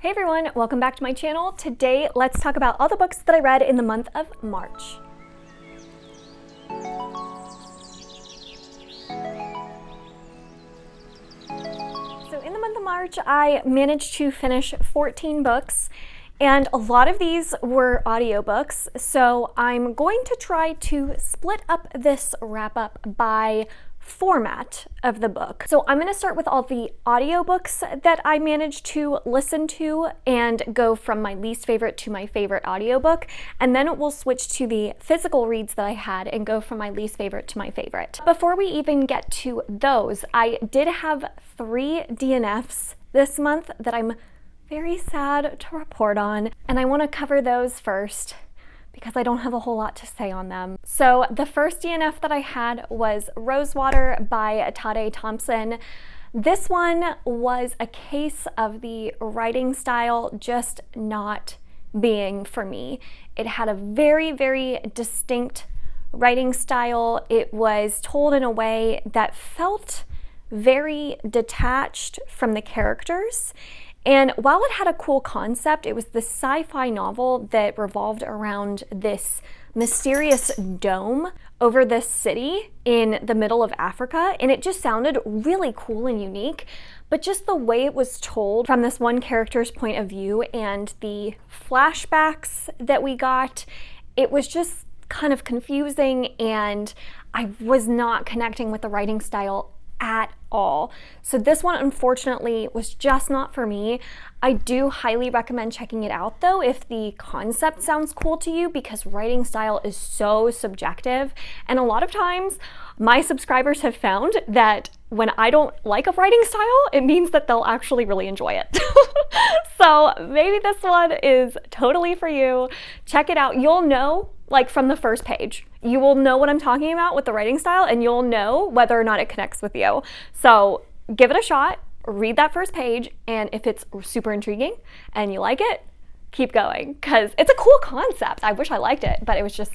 Hey everyone, welcome back to my channel. Today, let's talk about all the books that I read in the month of March. So in the month of March, I managed to finish 14 books, and a lot of these were audiobooks. So I'm going to try to split up this wrap up by format of the book. So I'm going to start with all the audiobooks that I managed to listen to and go from my least favorite to my favorite audiobook, and then we'll switch to the physical reads that I had and go from my least favorite to my favorite. Before we even get to those, I did have 3 DNFs this month that I'm very sad to report on, and I want to cover those first because I don't have a whole lot to say on them. So the first DNF that I had was Rosewater by Tade Thompson. This one was a case of the writing style just not being for me. It had a very, very distinct writing style. It was told in a way that felt very detached from the characters. And while it had a cool concept, it was the sci-fi novel that revolved around this mysterious dome over this city in the middle of Africa. And it just sounded really cool and unique, but just the way it was told from this one character's point of view and the flashbacks that we got, it was just kind of confusing, and I was not connecting with the writing style at all. So this one unfortunately was just not for me. I do highly recommend checking it out though if the concept sounds cool to you, because writing style is so subjective, and a lot of times my subscribers have found that when I don't like a writing style, it means that they'll actually really enjoy it. So maybe this one is totally for you. Check it out. You'll know, like from the first page, you will know what I'm talking about with the writing style, and you'll know whether or not it connects with you. So give it a shot, read that first page, and if it's super intriguing and you like it, keep going, because it's a cool concept. I wish I liked it, but it was just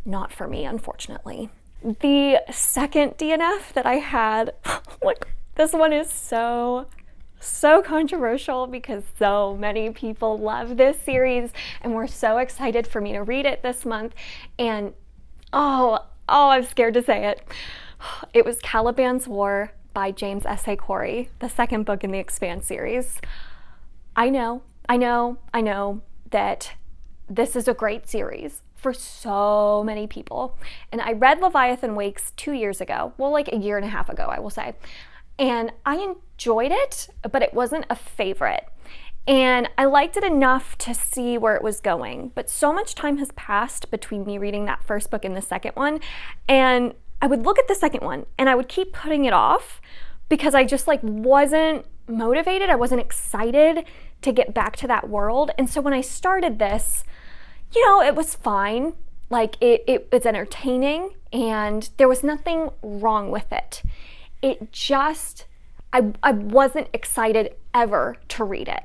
not for me, unfortunately. The second DNF that I had, like, this one is so controversial because so many people love this series and were so excited for me to read it this month, and I'm scared to say it. It was Caliban's War by James S.A. Corey, the second book in the Expanse series. I know that this is a great series for so many people. And I read Leviathan Wakes 2 years ago, well, like a year and a half ago, I will say. And I enjoyed it, but it wasn't a favorite. And I liked it enough to see where it was going. But so much time has passed between me reading that first book and the second one. And I would look at the second one and I would keep putting it off because I just wasn't motivated. I wasn't excited to get back to that world. And so when I started this, it was fine. Like it's entertaining and there was nothing wrong with it. It just, I wasn't excited ever to read it.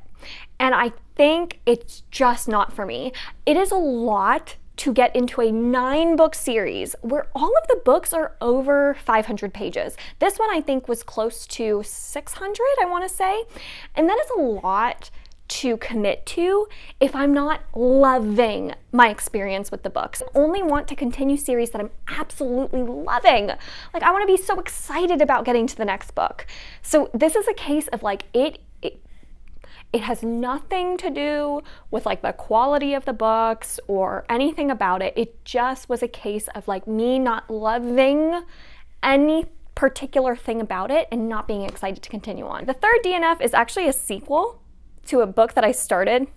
And I think it's just not for me. It is a lot to get into a 9-book series where all of the books are over 500 pages. This one I think was close to 600, I want to say. And that is a lot to commit to if I'm not loving my experience with the books. I only want to continue series that I'm absolutely loving. Like, I want to be so excited about getting to the next book. So this is a case of it has nothing to do with the quality of the books or anything about it. It just was a case of me not loving any particular thing about it and not being excited to continue on. The third DNF is actually a sequel to a book that I started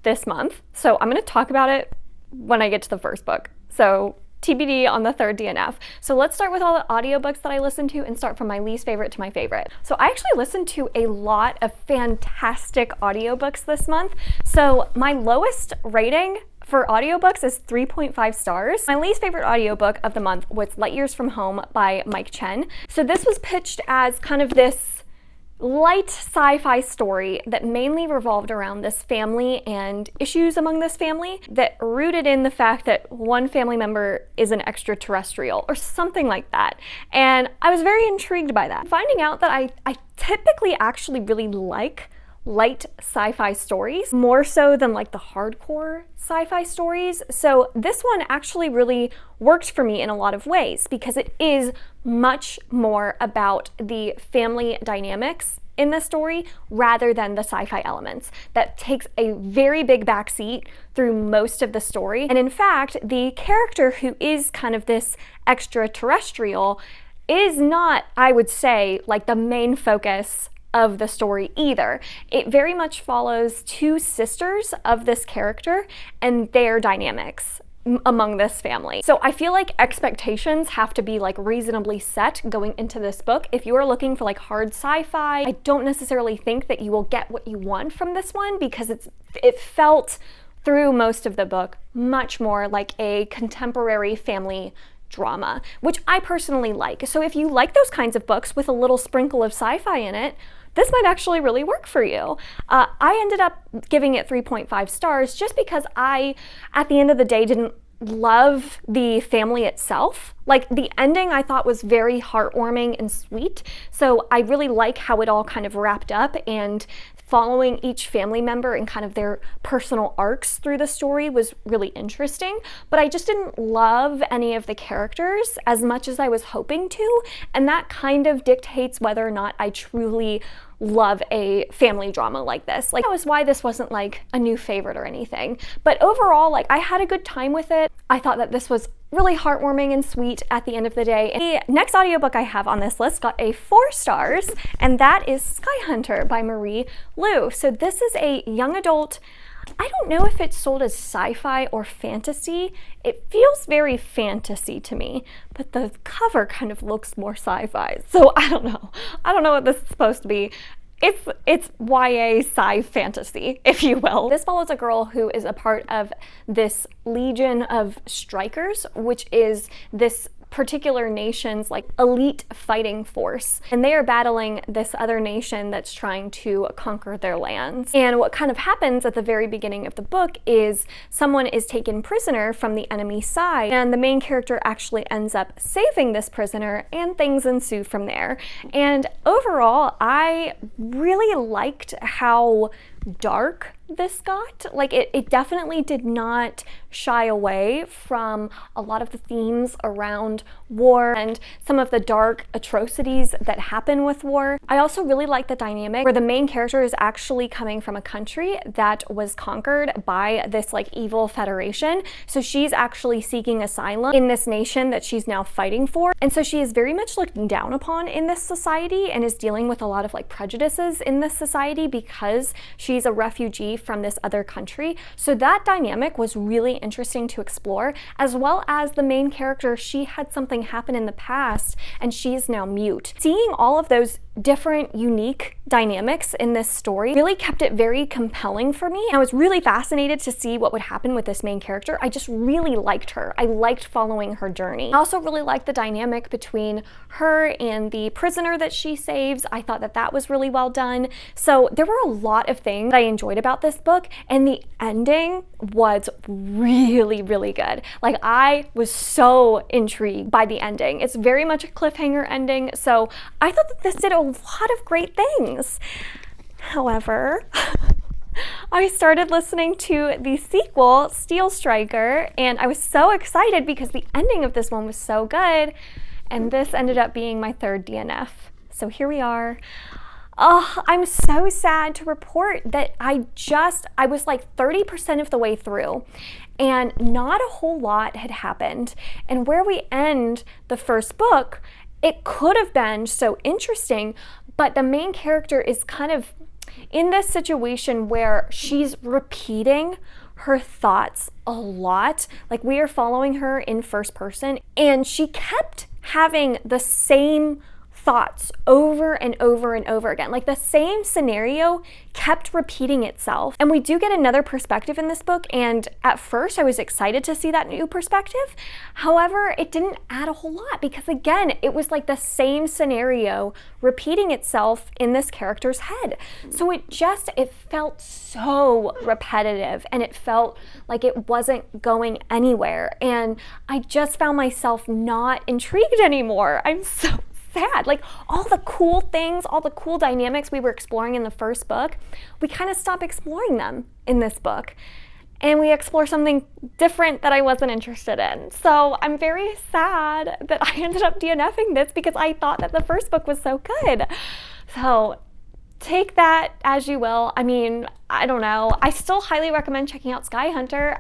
this month. So I'm going to talk about it when I get to the first book. So TBD on the third DNF. So let's start with all the audiobooks that I listened to and start from my least favorite to my favorite. So I actually listened to a lot of fantastic audiobooks this month. So my lowest rating for audiobooks is 3.5 stars. My least favorite audiobook of the month was Light Years from Home by Mike Chen. So this was pitched as kind of this light sci-fi story that mainly revolved around this family and issues among this family that rooted in the fact that one family member is an extraterrestrial or something like that. And I was very intrigued by that. Finding out that I typically actually really like light sci-fi stories, more so than like the hardcore sci-fi stories. So this one actually really worked for me in a lot of ways because it is much more about the family dynamics in the story rather than the sci-fi elements. That takes a very big backseat through most of the story. And in fact, the character who is kind of this extraterrestrial is not, I would say, like the main focus of the story either. It very much follows two sisters of this character and their dynamics among this family. So I feel like expectations have to be like reasonably set going into this book. If you are looking for like hard sci-fi, I don't necessarily think that you will get what you want from this one because it felt through most of the book much more like a contemporary family drama, which I personally like. So if you like those kinds of books with a little sprinkle of sci-fi in it, this might actually really work for you. I ended up giving it 3.5 stars just because I, at the end of the day, didn't love the family itself. Like the ending I thought was very heartwarming and sweet. So I really like how it all kind of wrapped up, and following each family member and kind of their personal arcs through the story was really interesting, but I just didn't love any of the characters as much as I was hoping to, and that kind of dictates whether or not I truly love a family drama like this. Like that was why this wasn't like a new favorite or anything, but overall, like I had a good time with it. I thought that this was really heartwarming and sweet at the end of the day. And the next audiobook I have on this list got a 4 stars, and that is Skyhunter by Marie Lu. So this is a young adult, I don't know if it's sold as sci-fi or fantasy. It feels very fantasy to me, but the cover kind of looks more sci-fi. So I don't know. I don't know what this is supposed to be. It's YA sci fantasy, if you will. This follows a girl who is a part of this Legion of Strikers, which is this particular nation's like elite fighting force, and they are battling this other nation that's trying to conquer their lands. And what kind of happens at the very beginning of the book is someone is taken prisoner from the enemy side, and the main character actually ends up saving this prisoner, and things ensue from there. And overall, I really liked how dark this got. Like it definitely did not shy away from a lot of the themes around war and some of the dark atrocities that happen with war. I also really like the dynamic where the main character is actually coming from a country that was conquered by this like evil federation. So she's actually seeking asylum in this nation that she's now fighting for. And so she is very much looked down upon in this society and is dealing with a lot of like prejudices in this society because she's a refugee from this other country. So that dynamic was really interesting to explore, as well as the main character, she had something happen in the past and she's now mute. Seeing all of those different unique dynamics in this story really kept it very compelling for me. I was really fascinated to see what would happen with this main character. I just really liked her. I liked following her journey. I also really liked the dynamic between her and the prisoner that she saves. I thought that that was really well done. So there were a lot of things that I enjoyed about this book, and the ending was really, really good. Like I was so intrigued by the ending. It's very much a cliffhanger ending, so I thought that this did a lot of great things. However, I started listening to the sequel, Steelstriker, and I was so excited because the ending of this one was so good, and this ended up being my 3rd DNF. So here we are. Oh, I'm so sad to report that I was like 30% of the way through and not a whole lot had happened. And where we end the first book, it could have been so interesting, but the main character is kind of in this situation where she's repeating her thoughts a lot. Like we are following her in first person, and she kept having the same thoughts over and over and over again. Like the same scenario kept repeating itself. And we do get another perspective in this book, and at first I was excited to see that new perspective. However, it didn't add a whole lot because again, it was like the same scenario repeating itself in this character's head. So it felt so repetitive, and it felt like it wasn't going anywhere. And I just found myself not intrigued anymore. I'm so sad. Like all the cool things, all the cool dynamics we were exploring in the first book, we kind of stopped exploring them in this book. And we explore something different that I wasn't interested in. So I'm very sad that I ended up DNFing this because I thought that the first book was so good. So take that as you will. I mean, I don't know. I still highly recommend checking out Skyhunter.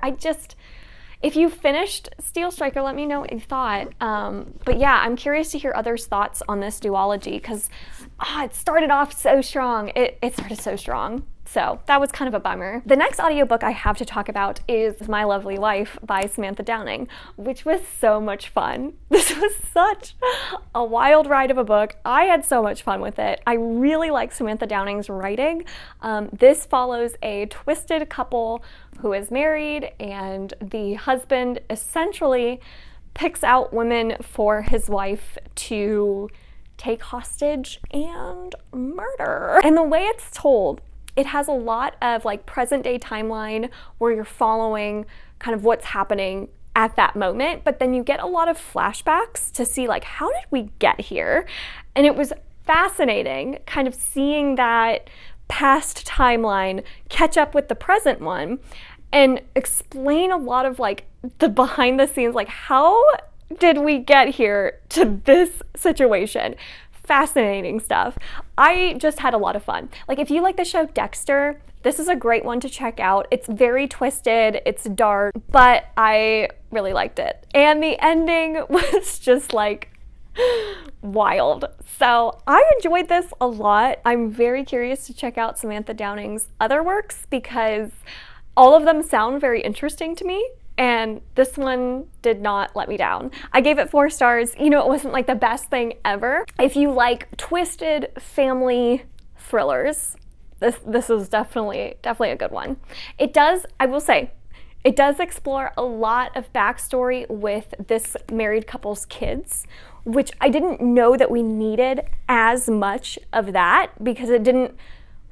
If you finished Steelstriker, let me know what you thought. But yeah, I'm curious to hear others' thoughts on this duology because it started off so strong. It started so strong. So that was kind of a bummer. The next audiobook I have to talk about is My Lovely Wife by Samantha Downing, which was so much fun. This was such a wild ride of a book. I had so much fun with it. I really like Samantha Downing's writing. This follows a twisted couple who is married, and the husband essentially picks out women for his wife to take hostage and murder. And the way it's told, it has a lot of like present day timeline where you're following kind of what's happening at that moment, but then you get a lot of flashbacks to see like, how did we get here? And it was fascinating kind of seeing that past timeline catch up with the present one and explain a lot of like the behind the scenes, like how did we get here to this situation? Fascinating stuff. I just had a lot of fun. Like if you like the show Dexter, this is a great one to check out. It's very twisted, it's dark, but I really liked it. And the ending was just like wild. So I enjoyed this a lot. I'm very curious to check out Samantha Downing's other works because all of them sound very interesting to me. And this one did not let me down. I gave it 4 stars. You know, it wasn't like the best thing ever. If you like twisted family thrillers, this is definitely a good one. It does, I will say, it does explore a lot of backstory with this married couple's kids, which I didn't know that we needed as much of that because it didn't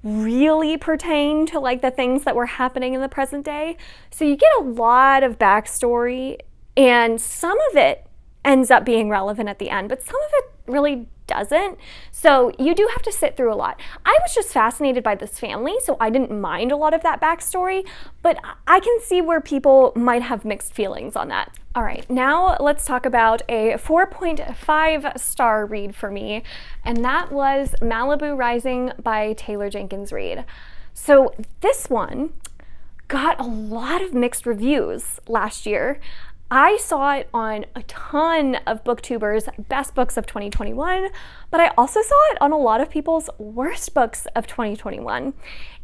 really pertain to like the things that were happening in the present day. So you get a lot of backstory and some of it ends up being relevant at the end, but some of it really doesn't. So you do have to sit through a lot. I was just fascinated by this family, so I didn't mind a lot of that backstory, but I can see where people might have mixed feelings on that. All right, now let's talk about a 4.5 star read for me, and that was Malibu Rising by Jenkins Reid. So this one got a lot of mixed reviews last year. I saw it on a ton of booktubers' best books of 2021, but I also saw it on a lot of people's worst books of 2021.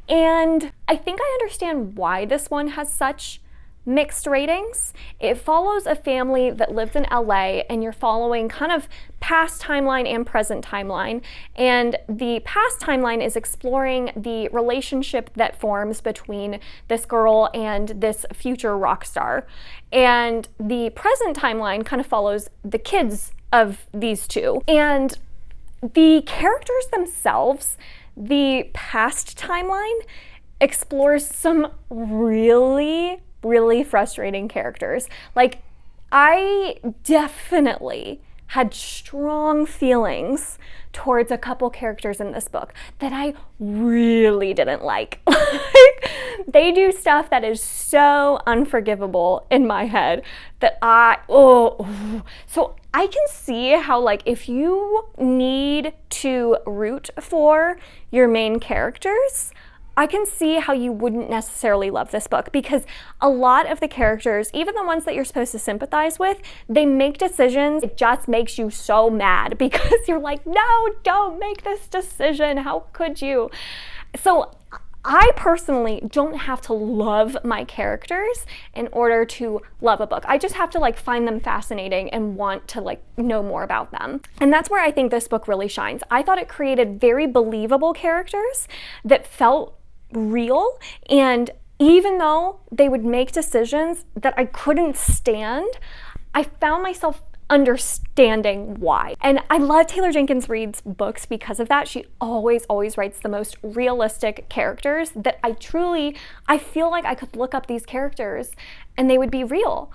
And I think I understand why this one has such mixed ratings. It follows a family that lives in LA, and you're following kind of past timeline and present timeline. And the past timeline is exploring the relationship that forms between this girl and this future rock star. And the present timeline kind of follows the kids of these two. And the characters themselves, the past timeline explores some really frustrating characters. Like, I definitely had strong feelings towards a couple characters in this book that I really didn't like. Like, they do stuff that is so unforgivable in my head that so I can see how, like, if you need to root for your main characters, I can see how you wouldn't necessarily love this book because a lot of the characters, even the ones that you're supposed to sympathize with, they make decisions. It just makes you so mad because you're like, no, don't make this decision. How could you? So I personally don't have to love my characters in order to love a book. I just have to like find them fascinating and want to like know more about them. And that's where I think this book really shines. I thought it created very believable characters that felt real, and even though they would make decisions that I couldn't stand, I found myself understanding why. And I love Jenkins Reid's books because of that. She always writes the most realistic characters that I feel like I could look up these characters and they would be real.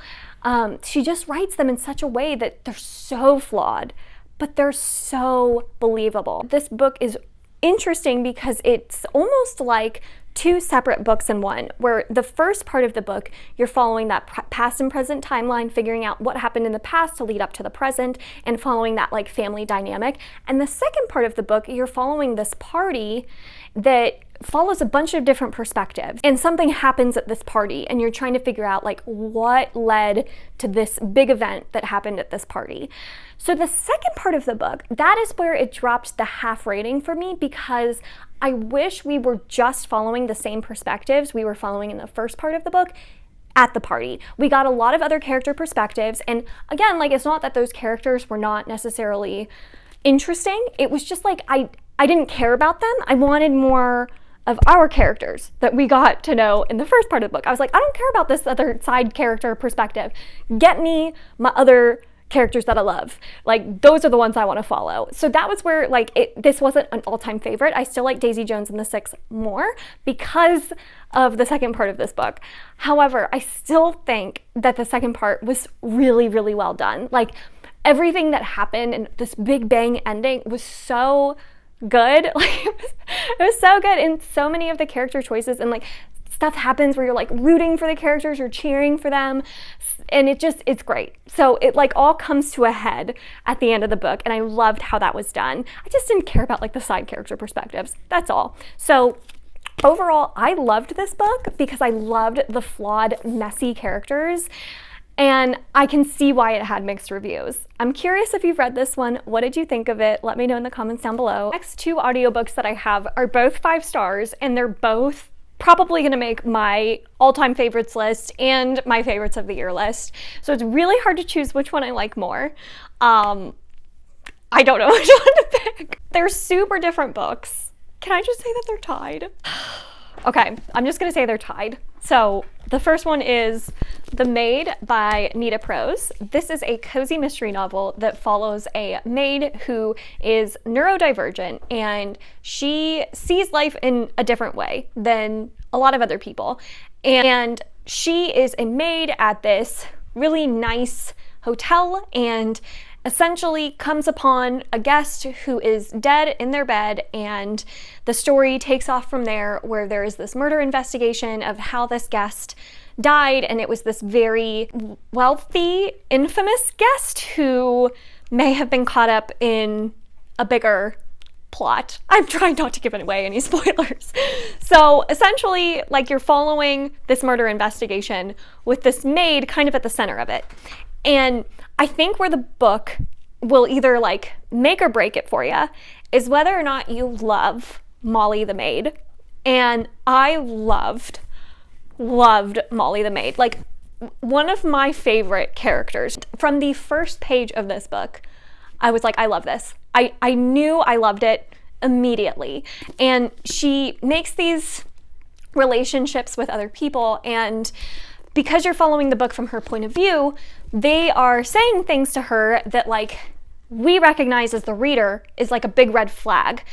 She just writes them in such a way that they're so flawed, but they're so believable. This book is interesting because it's almost like two separate books in one, where the first part of the book, you're following that past and present timeline, figuring out what happened in the past to lead up to the present, and following that like family dynamic. And the second part of the book, you're following this party that follows a bunch of different perspectives, and something happens at this party and you're trying to figure out like what led to this big event that happened at this party. So the second part of the book, that is where it dropped the half rating for me, because I wish we were just following the same perspectives we were following in the first part of the book at the party. We got a lot of other character perspectives, and again, like, it's not that those characters were not necessarily interesting. It was just like I didn't care about them. I wanted more of our characters that we got to know in the first part of the book. I was like, I don't care about this other side character perspective. Get me my other characters that I love. Like, those are the ones I want to follow. So that was where, like, this wasn't an all-time favorite. I still like Daisy Jones and the Six more because of the second part of this book. However, I still think that the second part was really, really well done. Like, everything that happened and this big bang ending was so good. Like, it was so good in so many of the character choices, and like stuff happens where you're like rooting for the characters, you're cheering for them, and it's great. So it like all comes to a head at the end of the book, and I loved how that was done. I just didn't care about like the side character perspectives. That's all. So overall, I loved this book because I loved the flawed, messy characters, and I can see why it had mixed reviews. I'm curious if you've read this one. What did you think of it? Let me know in the comments down below. Next two audiobooks that I have are both 5 stars, and they're both probably going to make my all-time favorites list and my favorites of the year list. So it's really hard to choose which one I like more. I don't know which one to pick. They're super different books. Can I just say that they're tied? Okay, I'm just gonna say they're tied. So the first one is The Maid by Nita Prose. This is a cozy mystery novel that follows a maid who is neurodivergent, and she sees life in a different way than a lot of other people. And she is a maid at this really nice hotel, and essentially comes upon a guest who is dead in their bed, and the story takes off from there, where there is this murder investigation of how this guest died, and it was this very wealthy, infamous guest who may have been caught up in a bigger plot. I'm trying not to give away any spoilers. So essentially, like, you're following this murder investigation with this maid kind of at the center of it. And I think where the book will either like make or break it for you is whether or not you love Molly the maid. And I loved Molly the maid. Like, one of my favorite characters. From the first page of this book, I was like, I love this. I knew I loved it immediately. And she makes these relationships with other people, and because you're following the book from her point of view, they are saying things to her that, like, we recognize as the reader is like a big red flag.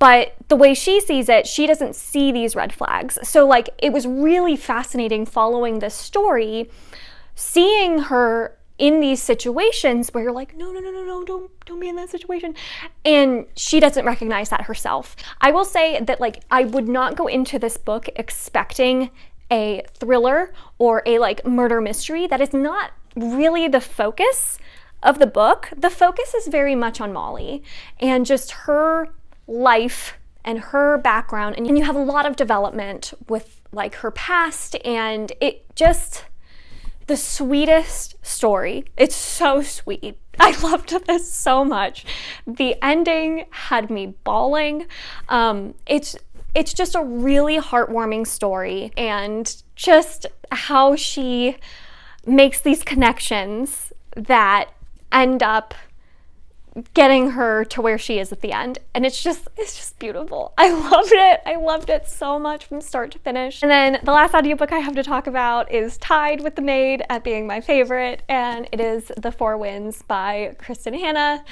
But the way she sees it, she doesn't see these red flags. So, like, it was really fascinating following this story, seeing her in these situations where you're like, no, don't be in that situation. And she doesn't recognize that herself. I will say that, like, I would not go into this book expecting a thriller or a like murder mystery. That is not really the focus of the book. The focus is very much on Molly and just her life and her background, and you have a lot of development with like her past, and it just, the sweetest story. It's so sweet. I loved this so much. The ending had me bawling. It's just a really heartwarming story, and just how she makes these connections that end up getting her to where she is at the end. And it's just beautiful. I loved it. I loved it so much from start to finish. And then the last audiobook I have to talk about is tied with The Maid at being my favorite, and it is The Four Winds by Kristin Hannah.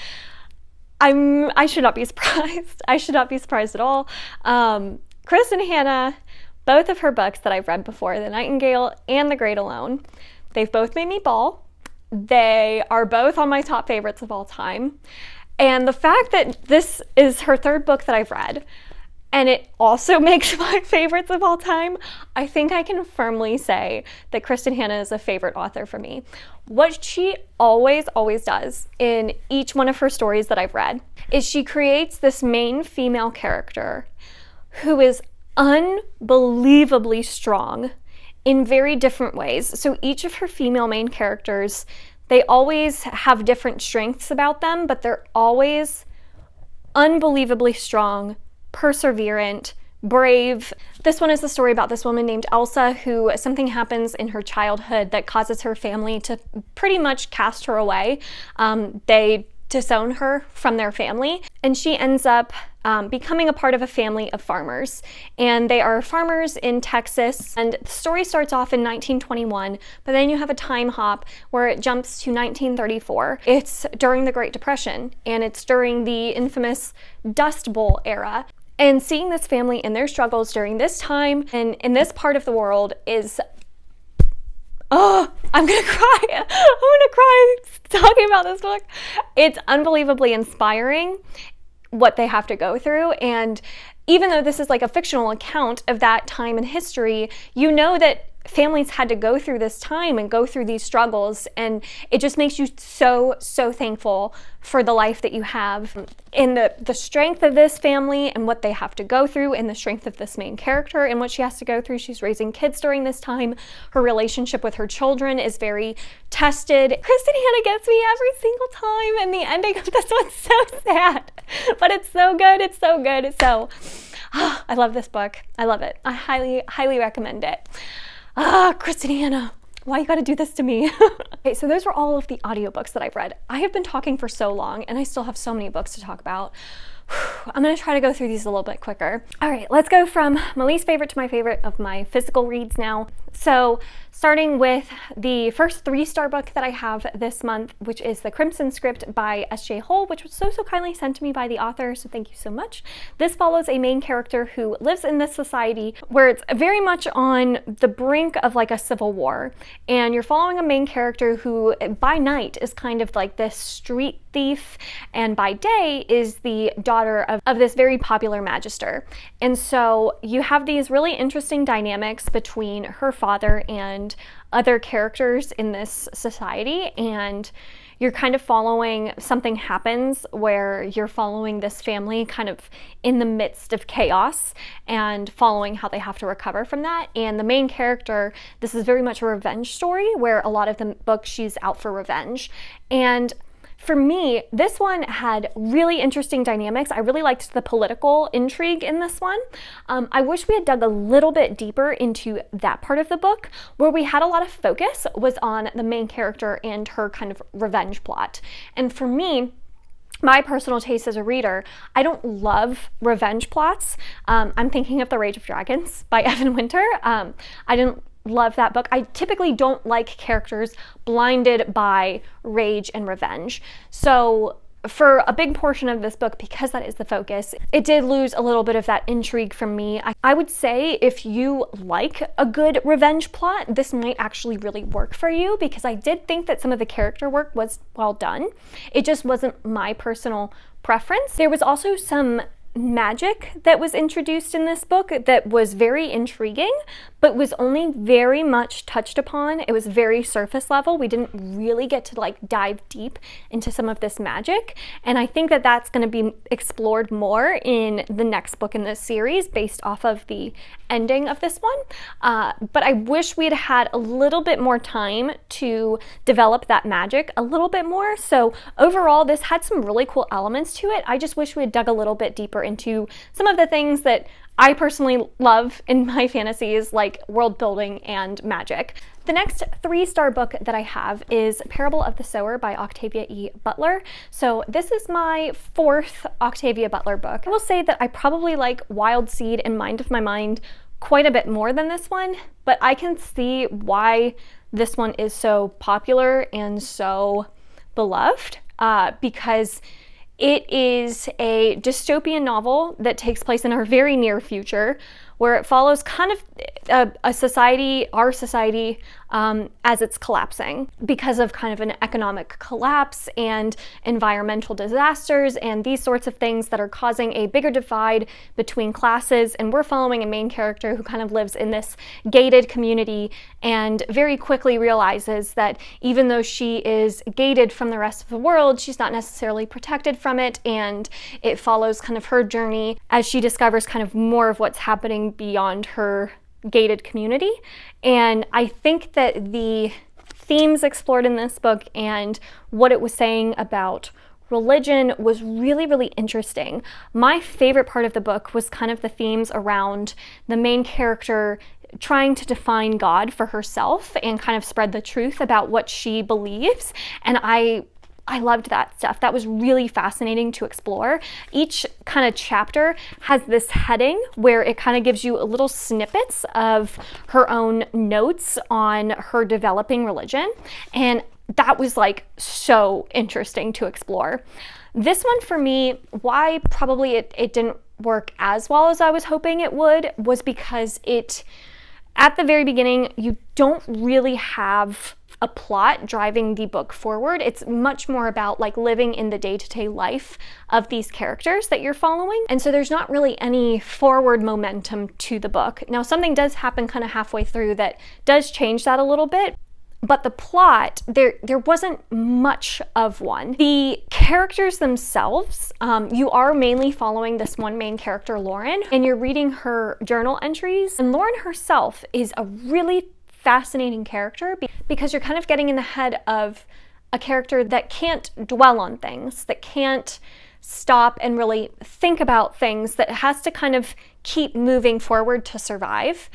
I should not be surprised. I should not be surprised at all. Kristin Hannah, both of her books that I've read before, The Nightingale and The Great Alone, they've both made me bawl. They are both on my top favorites of all time. And the fact that this is her third book that I've read, and it also makes my favorites of all time, I think I can firmly say that Kristin Hannah is a favorite author for me. What she always does in each one of her stories that I've read is she creates this main female character who is unbelievably strong in very different ways. So each of her female main characters, they always have different strengths about them, but they're always unbelievably strong, perseverant, brave. This one is the story about this woman named Elsa who something happens in her childhood that causes her family to pretty much cast her away. They disown her from their family, and she ends up becoming a part of a family of farmers, and they are farmers in Texas. And the story starts off in 1921, but then you have a time hop where it jumps to 1934. It's during the Great Depression, and it's during the infamous Dust Bowl era. And seeing this family and their struggles during this time and in this part of the world is, oh, I'm gonna cry. I'm gonna cry talking about this book. It's unbelievably inspiring what they have to go through. And even though this is like a fictional account of that time in history, you know that families had to go through this time and go through these struggles, and it just makes you so thankful for the life that you have, and the strength of this family and what they have to go through, and the strength of this main character and what she has to go through. She's raising kids during this time. Her relationship with her children is very tested. Kristin Hannah gets me every single time, and the ending of this one's so sad, but it's so good. It's so good. I love this book. I love it. I highly recommend it. Kristin Hannah, why you gotta do this to me? Okay, so those were all of the audiobooks that I've read. I have been talking for so long, and I still have so many books to talk about. I'm gonna try to go through these a little bit quicker. All right, let's go from my least favorite to my favorite of my physical reads now. So starting with the first 3-star book that I have this month, which is The Crimson Script by S.J. Hole, which was so kindly sent to me by the author, so thank you so much. This follows a main character who lives in this society where it's very much on the brink of like a civil war, and you're following a main character who by night is kind of like this street thief, and by day is the daughter of this very popular magister. And so you have these really interesting dynamics between her father and other characters in this society, and you're kind of following, something happens where you're following this family kind of in the midst of chaos and following how they have to recover from that. And the main character, this is very much a revenge story where a lot of the book she's out for revenge. And for me, this one had really interesting dynamics. I really liked the political intrigue in this one. I wish we had dug a little bit deeper into that part of the book. Where we had a lot of focus was on the main character and her kind of revenge plot. And for me, my personal taste as a reader, I don't love revenge plots. I'm thinking of The Rage of Dragons by Evan Winter. I didn't love that book. I typically don't like characters blinded by rage and revenge. So for a big portion of this book, because that is the focus, it did lose a little bit of that intrigue from me. I would say if you like a good revenge plot, this might actually really work for you, because I did think that some of the character work was well done. It just wasn't my personal preference. There was also some magic that was introduced in this book that was very intriguing, but was only very much touched upon. It was very surface level. We didn't really get to like dive deep into some of this magic, and I think that that's going to be explored more in the next book in this series based off of the ending of this one. But I wish we'd had a little bit more time to develop that magic a little bit more. So overall, this had some really cool elements to it. I just wish we had dug a little bit deeper into some of the things that I personally love in my fantasies, like world building and magic. The next 3-star book that I have is Parable of the Sower by Octavia E. Butler. So this is my 4th Octavia Butler book. I will say that I probably like Wild Seed and Mind of My Mind quite a bit more than this one, but I can see why this one is so popular and so beloved, because it is a dystopian novel that takes place in our very near future, where it follows kind of a society, our society, as it's collapsing because of kind of an economic collapse and environmental disasters and these sorts of things that are causing a bigger divide between classes. And we're following a main character who kind of lives in this gated community and very quickly realizes that even though she is gated from the rest of the world, she's not necessarily protected from it, and it follows kind of her journey as she discovers kind of more of what's happening beyond her gated community. And I think that the themes explored in this book and what it was saying about religion was really, really interesting. My favorite part of the book was kind of the themes around the main character trying to define God for herself and kind of spread the truth about what she believes. And I loved that stuff. That was really fascinating to explore. Each kind of chapter has this heading where it kind of gives you little snippets of her own notes on her developing religion. And that was like so interesting to explore. This one for me, why probably it didn't work as well as I was hoping it would, was because at the very beginning, you don't really have a plot driving the book forward. It's much more about like living in the day-to-day life of these characters that you're following. And so there's not really any forward momentum to the book. Now, something does happen kind of halfway through that does change that a little bit. But the plot, there wasn't much of one. The characters themselves, you are mainly following this one main character, Lauren, and you're reading her journal entries. And Lauren herself is a really fascinating character because you're kind of getting in the head of a character that can't dwell on things, that can't stop and really think about things, that has to kind of keep moving forward to survive.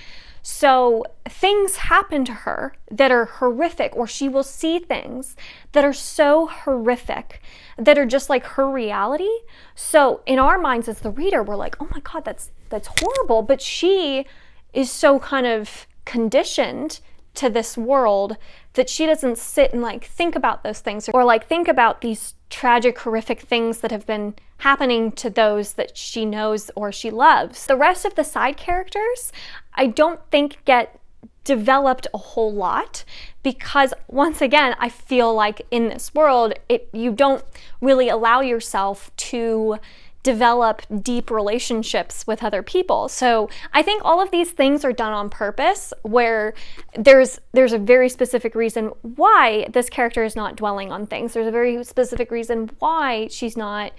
So things happen to her that are horrific, or she will see things that are so horrific that are just like her reality. So in our minds as the reader, we're like, oh my God, that's horrible. But she is so kind of conditioned to this world that she doesn't sit and like think about those things or like think about these tragic, horrific things that have been happening to those that she knows or she loves. The rest of the side characters, I don't think get developed a whole lot because once again, I feel like in this world, you don't really allow yourself to develop deep relationships with other people. So I think all of these things are done on purpose, where there's a very specific reason why this character is not dwelling on things. There's a very specific reason why she's not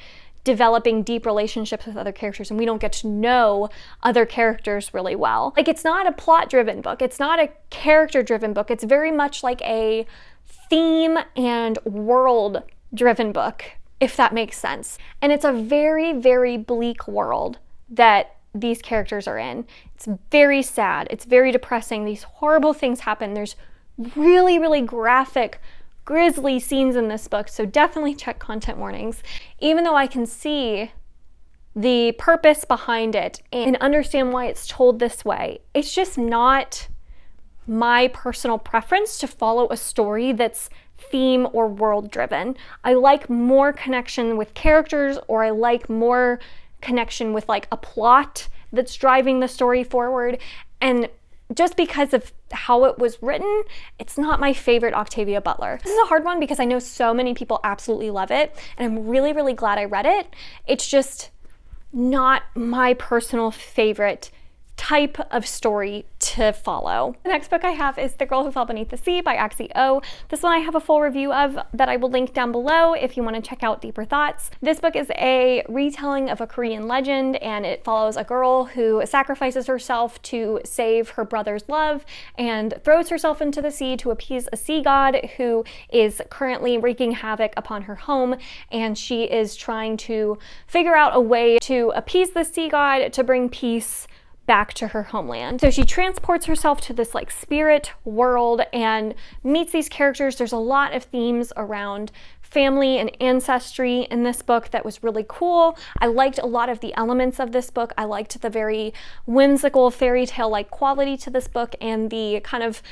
developing deep relationships with other characters, and we don't get to know other characters really well. Like, it's not a plot-driven book. It's not a character-driven book. It's very much like a theme and world-driven book, if that makes sense. And it's a very, very bleak world that these characters are in. It's very sad. It's very depressing. These horrible things happen. There's really, really graphic, grisly scenes in this book, so definitely check content warnings. Even though I can see the purpose behind it and understand why it's told this way, it's just not my personal preference to follow a story that's theme or world driven. I like more connection with characters, or I like more connection with like a plot that's driving the story forward. And just because of how it was written, it's not my favorite Octavia Butler. This is a hard one because I know so many people absolutely love it, and I'm really, really glad I read it. It's just not my personal favorite type of story to follow. The next book I have is The Girl Who Fell Beneath the Sea by Axie. This one I have a full review of that I will link down below if you want to check out deeper thoughts. This book is a retelling of a Korean legend, and it follows a girl who sacrifices herself to save her brother's love and throws herself into the sea to appease a sea god who is currently wreaking havoc upon her home, and she is trying to figure out a way to appease the sea god to bring peace back to her homeland. So she transports herself to this like spirit world and meets these characters. There's a lot of themes around family and ancestry in this book that was really cool. I liked a lot of the elements of this book. I liked the very whimsical fairy tale like quality to this book and the kind of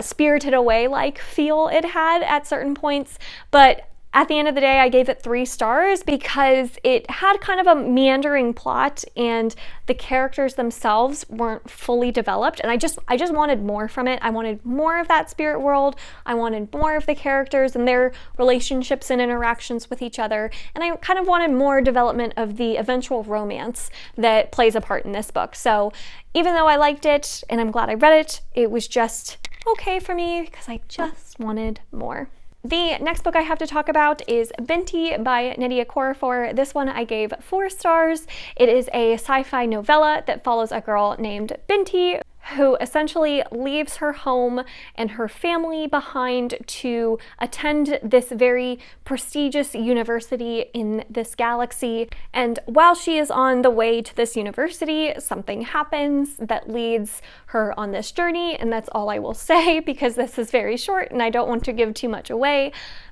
Spirited Away like feel it had at certain points. But At the end of the day, I gave it 3 stars because it had kind of a meandering plot and the characters themselves weren't fully developed, and I just wanted more from it. I wanted more of that spirit world. I wanted more of the characters and their relationships and interactions with each other, and I kind of wanted more development of the eventual romance that plays a part in this book. So even though I liked it and I'm glad I read it, it was just okay for me because I just wanted more. The next book I have to talk about is Binti by Nnedi Okorafor. This one I gave 4 stars. It is a sci-fi novella that follows a girl named Binti who essentially leaves her home and her family behind to attend this very prestigious university in this galaxy. And while she is on the way to this university, something happens that leads her on this journey, and that's all I will say because this is very short and I don't want to give too much away.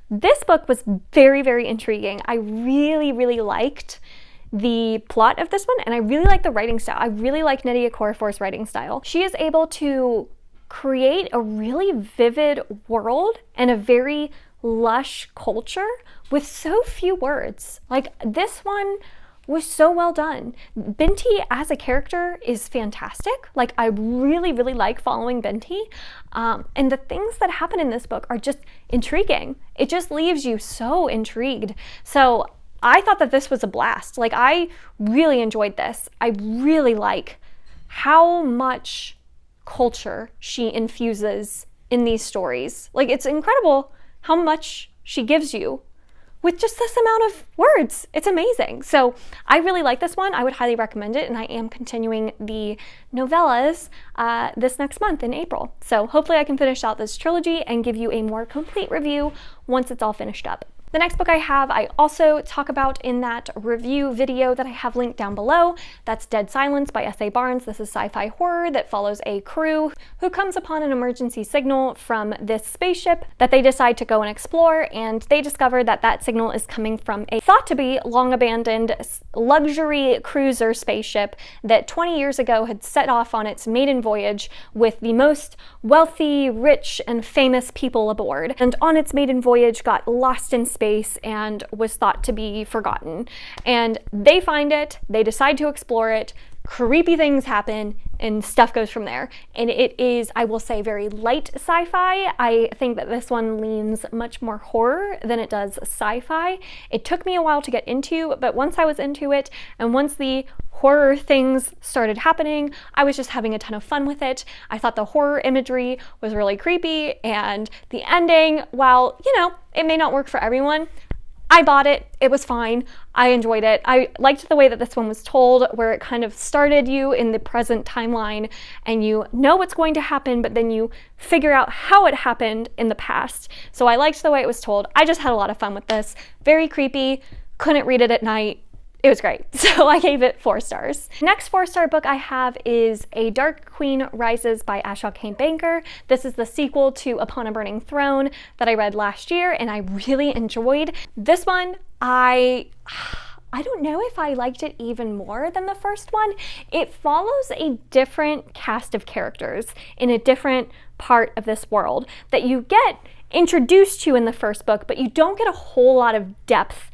This book was very, very intriguing. I really, really liked the plot of this one, and I really like the writing style. I really like Nnedi Okorafor's writing style. She is able to create a really vivid world and a very lush culture with so few words. Like, this one was so well done. Binti as a character is fantastic. Like, I really, really like following Binti. And the things that happen in this book are just intriguing. It just leaves you so intrigued. So I thought that this was a blast. Like, I really enjoyed this. I really like how much culture she infuses in these stories. Like, it's incredible how much she gives you with just this amount of words. It's amazing. So I really like this one. I would highly recommend it, and I am continuing the novellas this next month in April. So hopefully I can finish out this trilogy and give you a more complete review once it's all finished up. The next book I have, I also talk about in that review video that I have linked down below. That's Dead Silence by S.A. Barnes. This is sci-fi horror that follows a crew who comes upon an emergency signal from this spaceship that they decide to go and explore, and they discover that that signal is coming from a thought to be long abandoned luxury cruiser spaceship that 20 years ago had set off on its maiden voyage with the most wealthy, rich, and famous people aboard, and on its maiden voyage got lost in space and was thought to be forgotten. And they find it, they decide to explore it, creepy things happen, and stuff goes from there. And it is, I will say, very light sci-fi. I think that this one leans much more horror than it does sci-fi. It took me a while to get into, but once I was into it, and once the horror things started happening, I was just having a ton of fun with it. I thought the horror imagery was really creepy, and the ending, while, you know, it may not work for everyone, I bought it. It was fine. I enjoyed it. I liked the way that this one was told, where it kind of started you in the present timeline and you know what's going to happen, but then you figure out how it happened in the past. So I liked the way it was told. I just had a lot of fun with this. Very creepy. Couldn't read it at night. It was great. So I gave it 4 stars. Next 4-star book I have is A Dark Queen Rises by Ashok. This is the sequel to Upon a Burning Throne that I read last year, and I really enjoyed. This one, I don't know if I liked it even more than the first one. It follows a different cast of characters in a different part of this world that you get introduced to in the first book, but you don't get a whole lot of depth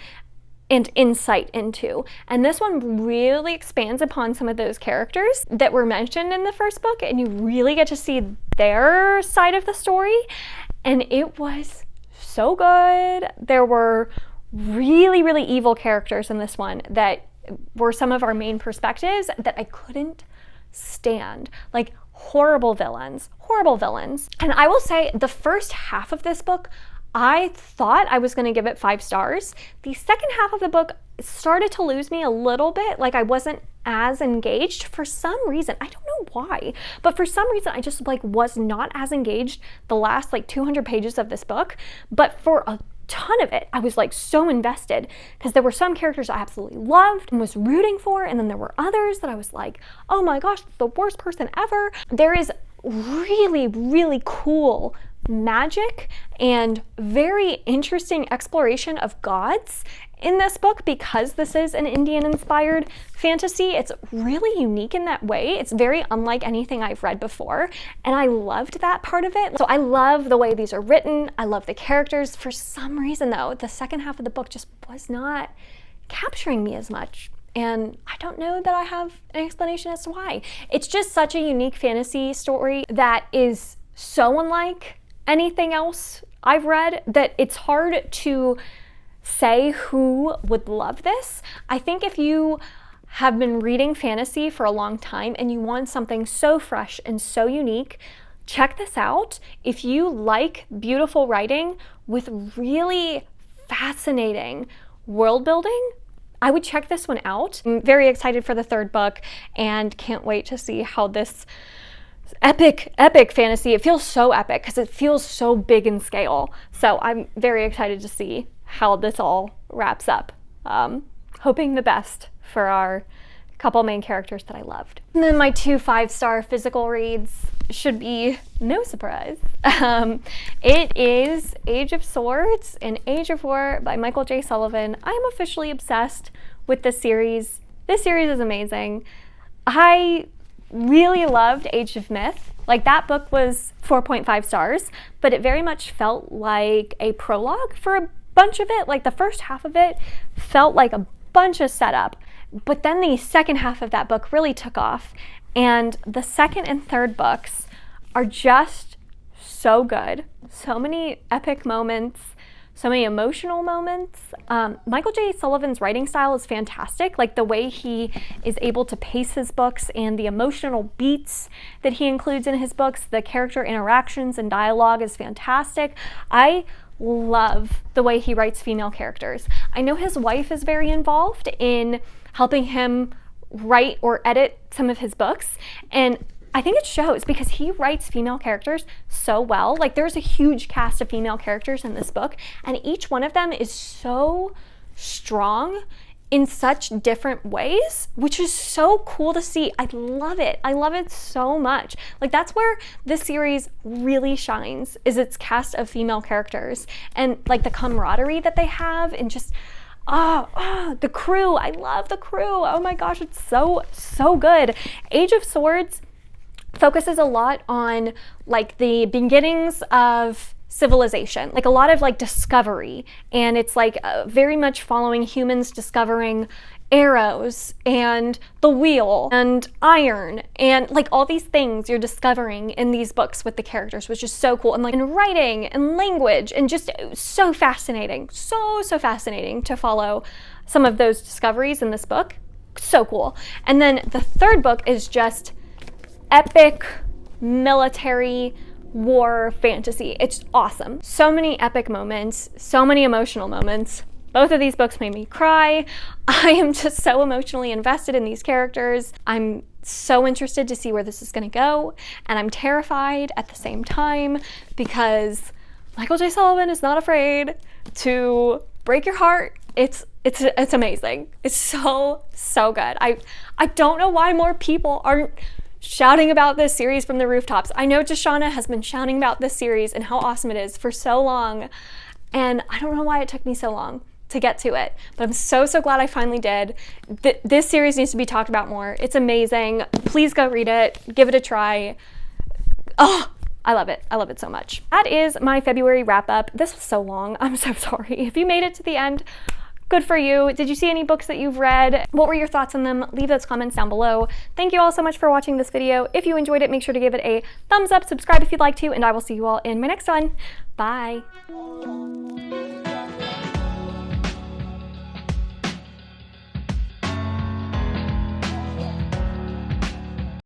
and insight into. And this one really expands upon some of those characters that were mentioned in the first book, and you really get to see their side of the story. And it was so good. There were really, really evil characters in this one that were some of our main perspectives that I couldn't stand. Like, horrible villains. And I will say the first half of this book, I thought I was going to give it 5 stars. The second half of the book started to lose me a little bit. Like, I wasn't as engaged for some reason. I don't know why, but for some reason I just was not as engaged the last 200 pages of this book. But for a ton of it, I was so invested because there were some characters I absolutely loved and was rooting for, and then there were others that I was like, oh my gosh, the worst person ever. There is really, really cool magic and very interesting exploration of gods in this book, because this is an Indian-inspired fantasy, it's really unique in that way. It's very unlike anything I've read before, and I loved that part of it. So I love the way these are written. I love the characters. For some reason, though, the second half of the book just was not capturing me as much. And I don't know that I have an explanation as to why. It's just such a unique fantasy story that is so unlike anything else I've read that it's hard to say who would love this. I think if you have been reading fantasy for a long time and you want something so fresh and so unique, check this out. If you like beautiful writing with really fascinating world building, I would check this one out. I'm very excited for the third book and can't wait to see how this epic fantasy, it feels so epic because it feels so big in scale. So I'm very excited to see how this all wraps up. Hoping the best for our couple main characters that I loved. And then my 2 5-star physical reads should be no surprise. It is Age of Swords and Age of War by Michael J. Sullivan. I am officially obsessed with this series. This series is amazing. I really loved Age of Myth. Like, that book was 4.5 stars, but it very much felt like a prologue for a bunch of it. Like, the first half of it felt like a bunch of setup, but then the second half of that book really took off, and the second and third books are just so good. So many epic moments, so many emotional moments. Michael J. Sullivan's writing style is fantastic. Like, the way he is able to pace his books and the emotional beats that he includes in his books, the character interactions and dialogue is fantastic. I love the way he writes female characters. I know his wife is very involved in helping him write or edit some of his books, and I think it shows because he writes female characters so well. Like, there's a huge cast of female characters in this book, and each one of them is so strong in such different ways, which is so cool to see. I love it. I love it so much. Like, that's where this series really shines, is its cast of female characters and like the camaraderie that they have, and just the crew. I love the crew. Oh my gosh, it's so good. Age of Swords focuses a lot on like the beginnings of civilization, like a lot of like discovery, and it's like very much following humans discovering arrows and the wheel and iron and like all these things you're discovering in these books with the characters, which is so cool. And like in writing and language, and just so fascinating, so fascinating to follow some of those discoveries in this book. So cool. And then the third book is just epic military war fantasy. It's awesome. So many epic moments, so many emotional moments. Both of these books made me cry. I am just so emotionally invested in these characters. I'm so interested to see where this is going to go, and I'm terrified at the same time because Michael J. Sullivan is not afraid to break your heart. It's amazing. It's so good. I don't know why more people aren't shouting about this series from the rooftops. I know Deshauna has been shouting about this series and how awesome it is for so long, and I don't know why it took me so long to get to it, but I'm so glad I finally did. This series needs to be talked about more. It's amazing. Please go read it. Give it a try. Oh, I love it. I love it so much. That is my February wrap up. This was so long. I'm so sorry. If you made it to the end, good for you. Did you see any books that you've read? What were your thoughts on them? Leave those comments down below. Thank you all so much for watching this video. If you enjoyed it, make sure to give it a thumbs up, subscribe if you'd like to, and I will see you all in my next one. Bye.